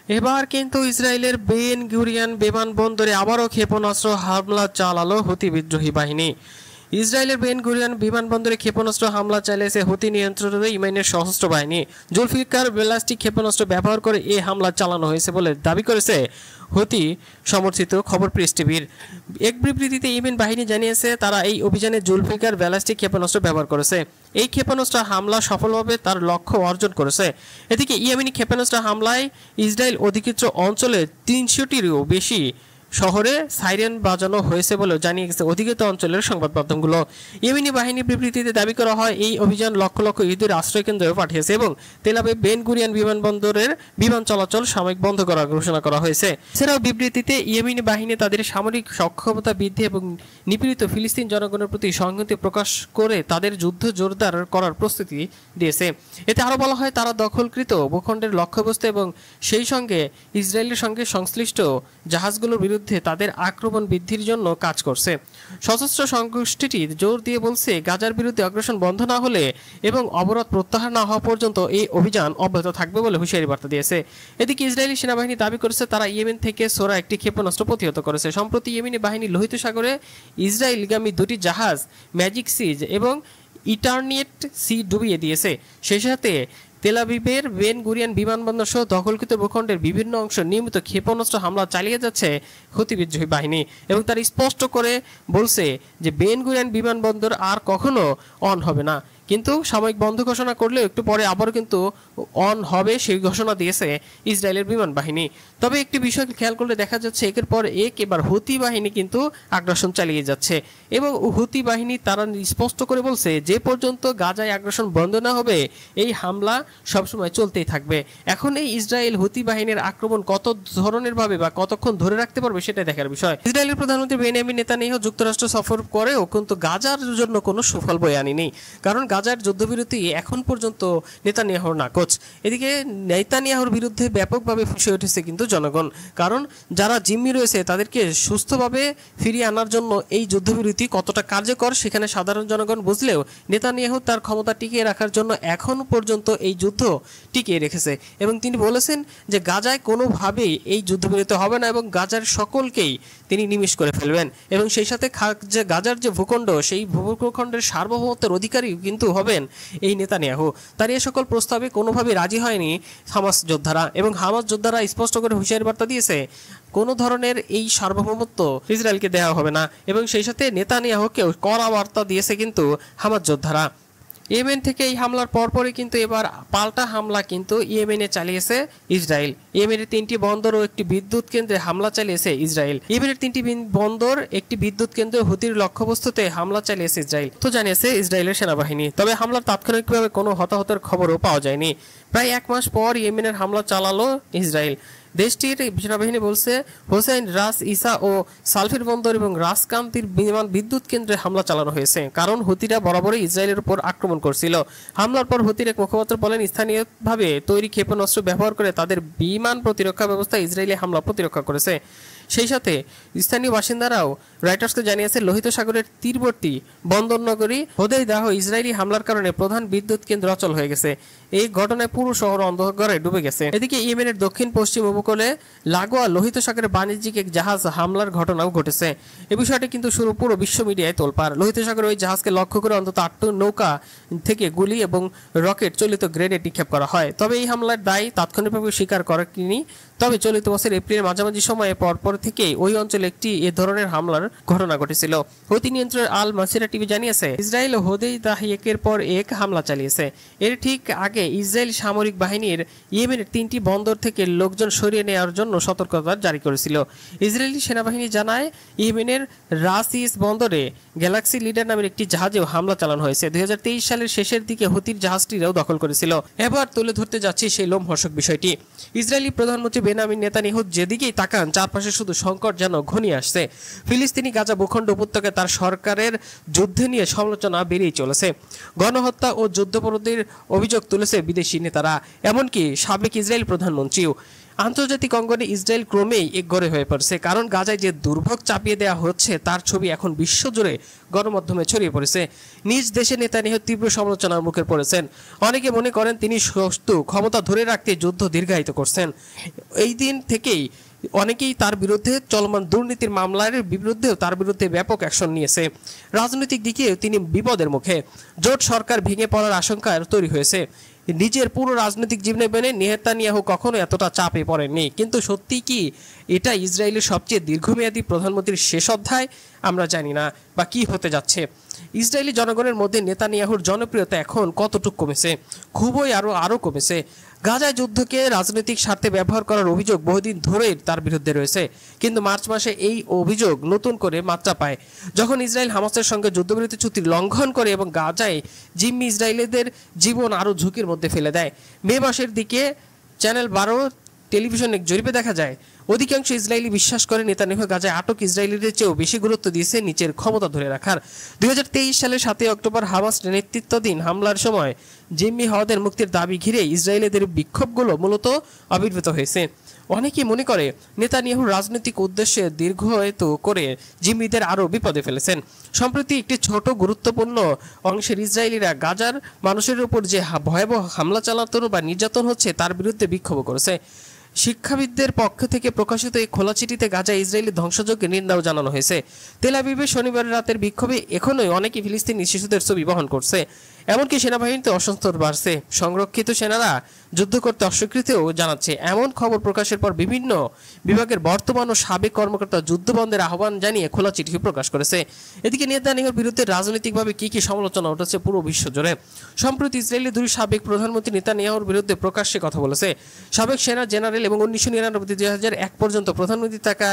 এবার কিন্তু ইসরায়েলের বেন গুরিয়ন বিমানবন্দরে আবারও ক্ষেপণাস্ত্র হামলা চালালো হুতি বিদ্রোহী বাহিনী। ইসরায়েলের বেন গুরিয়ন বিমানবন্দরে ক্ষেপণাস্ত্র হামলা চালিয়েছে হুতি নিয়ন্ত্রিত ইয়েমেনের সশস্ত্র বাহিনী। জুলফিকার ব্যালিস্টিক ক্ষেপণাস্ত্র ব্যবহার করে এই হামলা চালানো হয়েছে বলে দাবি করেছে হুতি সমর্থিত খবর প্রেস টিভির এক বিবৃতিতে ইয়েমেন বাহিনী জানিয়েছে তারা এই অভিযানে জুলফিকার ব্যালিস্টিক ক্ষেপণাস্ত্র ব্যবহার করেছে। এই ক্ষেপণাস্ত্র হামলা সফলভাবে তার লক্ষ্য অর্জন করেছে। এদিকে ইয়েমেনি ক্ষেপণাস্ত্র হামলায় ইসরায়েল অধিকৃত অঞ্চলে ৩০০টিরও বেশি শহরে সাইরেন বাজানো হয়েছে বলে জানিয়েছে অধিকৃত অঞ্চলের সংবাদ মাধ্যমগুলো। ইয়েমেনি বাহিনী বিবৃতিতে দাবি করা হয় এই অভিযান লক্ষ লক্ষ ইহুদির আশ্রয়কেন্দ্রে পাঠিয়েছে এবং তেল আবিব বেন গুরিয়ন বিমানবন্দরের বিমান চলাচল সাময়িক বন্ধ করার ঘোষণা করা হয়েছে। এছাড়াও বিবৃতিতে ইয়েমেনি বাহিনী তাদের সামরিক সক্ষমতা বৃদ্ধি এবং নিপীড়িত ফিলিস্তিন জনগণের প্রতি সংহতি প্রকাশ করে তাদের যুদ্ধ জোরদার করার প্রস্তুতি দিয়েছে। এতে আরও বলা হয় তারা দখলকৃত ভূখণ্ডের লক্ষ্যবস্তু এবং সেই সঙ্গে ইসরায়েলের সঙ্গে সংশ্লিষ্ট জাহাজগুলোর বিরুদ্ধে তাদের আক্রমণ বৃদ্ধির জন্য কাজ করছে। সশস্ত্র সংগঠনটি জোর দিয়ে বলছে গাজার বিরুদ্ধে অগ্রসর বন্ধ না হলে এবং অবরোধ প্রত্যাহার না হওয়া পর্যন্ত এই অভিযান অব্যাহত থাকবে বলে হুঁশিয়ারি বার্তা দিয়েছে। এদিকে ইসরায়েলি সেনাবাহিনী দাবি করেছে তারা ইয়েমেন থেকে সোরা একটি ক্ষেপণাস্ত্র প্রতিহত করেছে। সম্প্রতি ইয়েমেনি বাহিনী লোহিত সাগরে ইসরায়েলগামী দুটি জাহাজ ম্যাজিক সিজ এবং ইটারনিয়েট সি ডুবিয়ে দিয়েছে। সেই সাথে তেল আবিবের বেন গুরিয়ন বিমানবন্দর সহ দখলকৃত ভূখণ্ডের বিভিন্ন অংশ নিয়মিত ক্ষেপণাস্ত্র হামলা চালিয়ে যাচ্ছে হুতি বিদ্রোহী বাহিনী এবং তারা স্পষ্ট করে বলছে যে বেন গুরিয়ন বিমানবন্দর আর কখনো অন হবে না, কিন্তু সাময়িক বন্ধ ঘোষণা করলেও একটু পরে আবার কিন্তু অন হবে সেই ঘোষণা দিয়েছে ইসরায়েলের বিমান বাহিনী। তবে একটি বিষয় খেয়াল করলে দেখা যাচ্ছে একের পর এক এবার হুতি বাহিনী কিন্তু আগ্রাসন চালিয়ে যাচ্ছে এবং হুতি বাহিনী তারা স্পষ্ট করে বলছে যে পর্যন্ত গাজায় আগ্রাসন বন্ধ না হবে এই হামলা সবসময় চলতেই থাকবে। এখন এই ইসরায়েল হুতি বাহিনীর আক্রমণ কত ধরনের ভাবে বা কতক্ষণ ধরে রাখতে পারবে সেটা দেখার বিষয়। ইসরায়েলের প্রধানমন্ত্রী বেনিয়ামিন নেতানিয়াহু যুক্তরাষ্ট্র সফর করেও কিন্তু গাজার জন্য কোনো সুফল বয়ে আনেনি, কারণ গাজার যুদ্ধবিরতি এখন পর্যন্ত নেতানিয়াহুর নাকচ। এদিকে নেতানিয়াহুর বিরুদ্ধে ব্যাপকভাবে ফুঁসে উঠেছে কিন্তু জনগণ, কারণ যারা জিম্মি রয়েছে তাদেরকে সুস্থভাবে ফিরিয়ে আনার জন্য এই যুদ্ধবিরতি কতটা কার্যকর সেখানে সাধারণ জনগণ বুঝলেও নেতানিয়াহু তার ক্ষমতা টিকিয়ে রাখার জন্য এখন পর্যন্ত এই যুদ্ধ টিকিয়ে রেখেছে এবং তিনি বলেছেন যে গাজায় কোনোভাবেই এই যুদ্ধবিরতি হবে না এবং গাজার সকলকেই তিনি নিমিষ করে ফেলবেন এবং সেই সাথে গাজার যে ভূখণ্ড সেই ভূখণ্ডের সার্বভৌমত্বের অধিকারী কিন্তু হবেন এই নেতানিয়াহু। তার এই সকল প্রস্তাবে কোনোভাবেই রাজি হয়নি হামাস যোদ্ধারা এবং হামাস যোদ্ধারা স্পষ্ট করে হুঁশিয়ারি বার্তা দিয়েছে কোনো ধরনের এই সার্বভৌমত্ব ইসরায়েলকে দেওয়া হবে না এবং সেই সাথে নেতানিয়াহুকেও কড়া বার্তা দিয়েছে কিন্তু হামাস যোদ্ধারা। ইয়েমেন থেকে এই হামলার পরপরই কিন্তু এবার পাল্টা হামলা কিন্তু ইয়েমেনে চালিয়েছে ইসরায়েল। ইয়েমেনের 3টি বন্দর ও একটি বিদ্যুৎ কেন্দ্রে হামলা চালিয়েছে ইসরায়েল। ইয়েমেনের 3টি বন্দর একটি বিদ্যুৎ কেন্দ্রে হুতির লক্ষ্যবস্তুতে হামলা চালিয়েছে ইসরায়েল তো জানিয়েছে ইসরায়েলের সেনাবাহিনী। তবে হামলার তাৎক্ষণিকভাবে কোনো হতাহতের খবরও পাওয়া যায়নি। প্রায় 1 মাস পর ইয়েমেনের হামলা চালালো ইসরায়েল। দেশটির সেনাবাহিনী বলছে হোসেন রাস ইসা ও সালফির বন্দর এবং রাসকান্তির বিদ্যুৎ কেন্দ্রে হামলা চালানো হয়েছে, কারণ হুতিরা বরাবরই ইসরায়েলের উপর আক্রমণ করছিল। হামলার পর হুতির এক মুখপাত্র বলেন স্থানীয়ভাবে তৈরি ক্ষেপণাস্ত্র ব্যবহার করে তাদের বিমান প্রতিরক্ষা ব্যবস্থা ইসরায়েলি হামলা প্রতিরক্ষা করেছে। সেই সাথে স্থানীয় বাসিন্দারাও রয়টার্সকে জানিয়েছে লোহিত সাগরের তীরবর্তী বন্দরনগরী হোদেইদাহ ইসরায়েলি হামলার কারণে প্রধান বিদ্যুৎ কেন্দ্র অচল হয়ে গেছে। এই ঘটনায় পুরো শহর অন্ধকারে ডুবে গেছে। এদিকে ইয়েমেনের দক্ষিণ পশ্চিম উপকূলে লাগোয়া লোহিত সাগরের বাণিজ্যিক এক জাহাজ হামলার ঘটনাও ঘটেছে। এই বিষয়টি কিন্তু পুরো বিশ্ব মিডিয়ায় তোলপাড়। লোহিত সাগরে ওই জাহাজকে লক্ষ্য করে অন্তত 8টি নৌকা থেকে গুলি এবং রকেট চালিত গ্রেনেড নিক্ষেপ করা হয়। তবে এই হামলার দায় তাৎক্ষণিকভাবে স্বীকার করেনি। তবে চলিত বছর এপ্রিলের মাঝামাঝি সময়ে পরপর থেকেই ওই অঞ্চলে একটি এ ধরনের হামলার ঘটনা ঘটেছিল। হুতি নিয়ন্ত্রণের আল মাসিরা টিভি জানিয়েছে ইসরায়েল হোদেইদাহ একের পর এক হামলা চালিয়েছে। এর ঠিক আগে ইসরায়েল সামরিক বাহিনীর ইয়েমেনের 3টি বন্দর থেকে লোকজন সরিয়ে নেওয়ার জন্য সতর্কতা জারি করেছিল। ইসরায়েলি সেনাবাহিনী জানায় ইয়েমেনের রাসিস বন্দরে গ্যালাক্সি লিডার নামের একটি জাহাজেও হামলা চালানো হয়েছে। 2023 সালের শেষের দিকে হুতির জাহাজটিরাও দখল করেছিল। এবার তুলে ধরতে যাচ্ছি সেই লোমহর্ষক বিষয়টি। ইসরায়েলি প্রধানমন্ত্রী বেনিয়ামিন নেতানিয়াহু যেদিকেই তাকান চারপাশে শুধু সংকট যেন ঘনিয়ে আসছে। ফিলিস্তিনি গাজা ভূখণ্ড উপত্যকায় তার সরকারের যুদ্ধে নিয়ে সমালোচনা বেড়েই চলেছে। গণহত্যা ও যুদ্ধাপরাধীর অভিযোগ তুলেছে বিদেশি নেতারা, এমনকি সাবেক ইসরায়েল প্রধানমন্ত্রীও। আন্তর্জাতিক অঙ্গনে ইসরায়েল ক্রমেই একঘরে হয়ে পড়ছে, কারণ গাজায় যে দুর্ভোগ চাপিয়ে দেওয়া হচ্ছে তার ছবি এখন বিশ্বজুড়ে গণমাধ্যমে ছড়িয়ে পড়েছে। নিজ দেশে নেতানিয়াহু তীব্র সমালোচনার মুখে পড়েছেন। অনেকে মনে করেন তিনি শক্ত ক্ষমতা ধরে রাখতে যুদ্ধ দীর্ঘায়িত করছেন। এই দিন থেকেই অনেকেই তার বিরুদ্ধে চলমান দুর্নীতির মামলার বিরুদ্ধেও তার বিরুদ্ধে ব্যাপক অ্যাকশন নিয়েছে। রাজনৈতিক দিকেও তিনি বিপদের মুখে। জোট সরকার ভেঙে পড়ার আশঙ্কা তৈরি হয়েছে। নিজের পুরো রাজনৈতিক জীবনে নেতানিয়াহু কখনো এতটা চাপে পড়েননি। কিন্তু সত্যি কি এটা ইসরায়েলের সবচেয়ে দীর্ঘমেয়াদী প্রধানমন্ত্রীর শেষ অধ্যায়? আমরা জানি না বা কি হতে যাচ্ছে। ইসরায়েলি জনগণের মধ্যে নেতানিয়াহুর জনপ্রিয়তা এখন কতটুকু কমেছে? খুবই আরও কমেছে। গাজায় যুদ্ধকে রাজনৈতিক স্বার্থে ব্যবহার করার অভিযোগ বহুদিন ধরেই তার বিরুদ্ধে রয়েছে, কিন্তু মার্চ মাসে এই অভিযোগ নতুন করে মাত্রা পায় যখন ইসরায়েল হামাসের সঙ্গে যুদ্ধবিরতি চুক্তি লঙ্ঘন করে এবং গাজায় জিম্মি ইসরায়েলিদের জীবন আরও ঝুঁকির মধ্যে ফেলে দেয়। মে মাসের দিকে চ্যানেল 12 টেলিভিশনে জরিপে দেখা যায় অধিকাংশ ইসরায়েলি বিশ্বাস করে নেতানিয়াহু গাজায় আটক ইসরায়েলিদের চেয়েও বেশি গুরুত্ব দিয়েছে নিচের ক্ষমতা ধরে রাখার। 2023 সালের 7 অক্টোবর হামাস নেতৃত্বাধীন হামলার সময় জিম্মি হওয়াদের মুক্তির দাবি ঘিরে ইসরায়েলিদের বিক্ষোভগুলো মূলত আবির্ভূত হয়েছে। অনেকেই মনে করে নেতানিয়াহুর রাজনৈতিক উদ্দেশ্যে দীর্ঘায়িত করে জিম্মিদের আরও বিপদে ফেলেছেন। সম্প্রতি একটি ছোট গুরুত্বপূর্ণ অংশের ইসরায়েলিরা গাজার মানুষের উপর যে ভয়াবহ হামলা চালানো বা নির্যাতন হচ্ছে তার বিরুদ্ধে বিক্ষোভ করেছে। শিক্ষাবিদদের পক্ষ থেকে প্রকাশিত এই খোলা চিঠিতে গাজা ইসরায়েলি ধ্বংসযজ্ঞের নিন্দাও জানানো হয়েছে। তেল আবিবে শনিবার রাতের বিক্ষোভে এখনোই অনেকে ফিলিস্তিনি শিশুদের ছবি বহন করছে। এমনকি সেনাবাহিনীতে অসন্তোষ বাড়ছে। সংরক্ষিত সেনারা যুদ্ধ করতে অস্বীকৃতিও জানাচ্ছে। এমন খবর প্রকাশের পর বিভিন্ন বিভাগের বর্তমান ও সাবেক কর্মকর্তা যুদ্ধ বন্ধের আহ্বান জানিয়ে খোলা চিঠি প্রকাশ করেছে। এদিকে নেতানিয়াহুর বিরুদ্ধে রাজনৈতিকভাবে কি সমালোচনা উঠেছে পুরো বিশ্ব জুড়ে। সম্প্রতি ইসরায়েলি দুই সাবেক প্রধানমন্ত্রী নেতানিয়াহুর বিরুদ্ধে প্রকাশ্যে কথা বলেছে। সাবেক সেনা জেনারেল এবং 1999-2001 পর্যন্ত প্রধানমন্ত্রী থাকা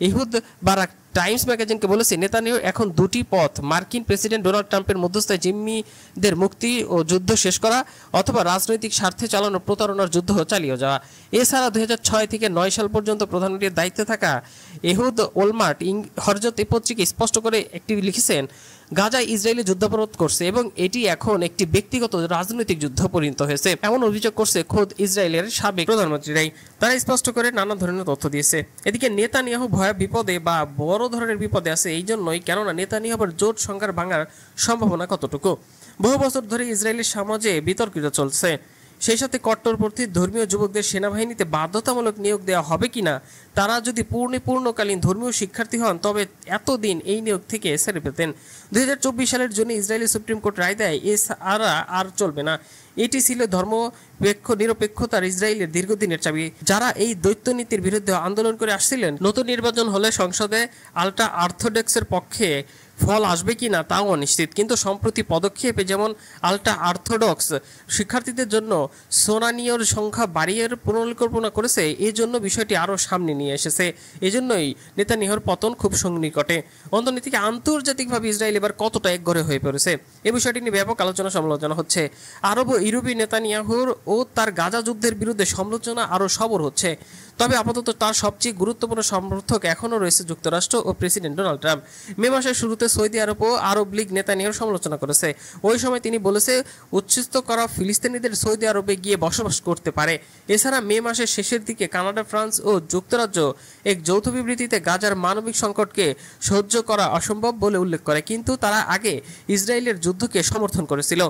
ইহুদ বারাক টাইমস ম্যাগাজিনকে বলেছে নেতানিয়াহু এখন দুটি পথ, মার্কিন প্রেসিডেন্ট ডোনাল্ড ট্রাম্পের মধ্যস্থায় জিম্মিদের মুক্তি ও যুদ্ধ শেষ করা, অথবা রাজনৈতিক স্বার্থে চালানো প্রতারণার যুদ্ধ চালিয়ে যাওয়া। এছাড়া 2006 থেকে 9 সাল পর্যন্ত প্রধানমন্ত্রীর দায়িত্বে থাকা এহুদ ওলমার্ট হরজত এই পত্রিকা স্পষ্ট করে একটি লিখেছেন গাজায় ইসরায়েলি যুদ্ধাপরাধ করছে এবং এটি এখন একটি ব্যক্তিগত রাজনৈতিক যুদ্ধ পরিণত হয়েছে, এমন অভিযোগ করছে খোদ ইসরায়েলের সাবেক প্রধানমন্ত্রীরাই। তারা স্পষ্ট করে নানা ধরনের তথ্য দিয়েছে। এদিকে নেতানিয়াহু ভয় বিপদে বা বড় ধরনের বিপদে আছে এই জন্যই, কেননা নেতানিয়াহুর জোট সংখ্যার ভাঙার সম্ভাবনা কতটুকু। বহু বছর ধরে ইসরায়েলের সমাজে বিতর্কিত চলছে। সেই সাথে কট্টরপন্থী ধর্মীয় যুবকদের সেনাবাহিনীতে বাধ্যতামূলক নিয়োগ দেওয়া হবে কিনা, তারা যদি পূর্ণকালীন ধর্মীয় শিক্ষার্থী হন তবে এতদিন এই নিয়োগ থেকে ছেড়ে পেতেন। 2024 সালের জন্য ইসরায়েলি সুপ্রিম কোর্ট রায় দেয় এছাড়া আর চলবে না। এটি ছিল নিরপেক্ষতার ইসরায়েলের দীর্ঘদিনের চাবি। যারা এই দ্বৈত নীতির বিরুদ্ধে আন্দোলন করে আসছিলেন, নতুন নির্বাচন হলে সংসদে আল্ট্রা অর্থোডক্সের পক্ষে ফল আসবে কিনা তাও অনিশ্চিত। কিন্তু সম্প্রতি পদক্ষেপে যেমন আল্ট্রা অর্থোডক্স শিক্ষার্থীদের জন্য সোনানীয়র সংখ্যা বাড়িয়ে পুনর্পরিকল্পনা করেছে, এই জন্য বিষয়টি আরও সামনে নিয়ে এসেছে। এজন্যই নেতানিয়াহুর পতন খুব সন্নিকটে। অন্তর্নীতিকে আন্তর্জাতিকভাবে ইসরায়েল এবার কতটা একঘরে হয়ে পড়েছে এই বিষয়টি নিয়ে ব্যাপক আলোচনা সমালোচনা হচ্ছে। আরব ও ইউরোপীয় নেতানিয়াহুর ও তার গাজা যুদ্ধের বিরুদ্ধে সমালোচনা আরও সবর হচ্ছে। তবে আপাতত তার সবচেয়ে গুরুত্বপূর্ণ সমর্থক এখনও রয়েছে যুক্তরাষ্ট্র ও প্রেসিডেন্ট ডোনাল্ড ট্রাম্প। মে মাসের শুরুতে সৌদি আরব ও আরব লীগ নেতানিয়াহুর সমালোচনা করেছে। ওই সময় তিনি বলেছে উচ্ছিষ্ট করা ফিলিস্তিনিদের সৌদি আরবে গিয়ে বসবাস করতে পারে। এছাড়া মে মাসের শেষের দিকে কানাডা, ফ্রান্স ও যুক্তরাজ্য এক যৌথ বিবৃতিতে গাজার মানবিক সংকটকে সহ্য করা অসম্ভব বলে উল্লেখ করে, কিন্তু তারা আগে ইসরায়েলের যুদ্ধকে সমর্থন করেছিল।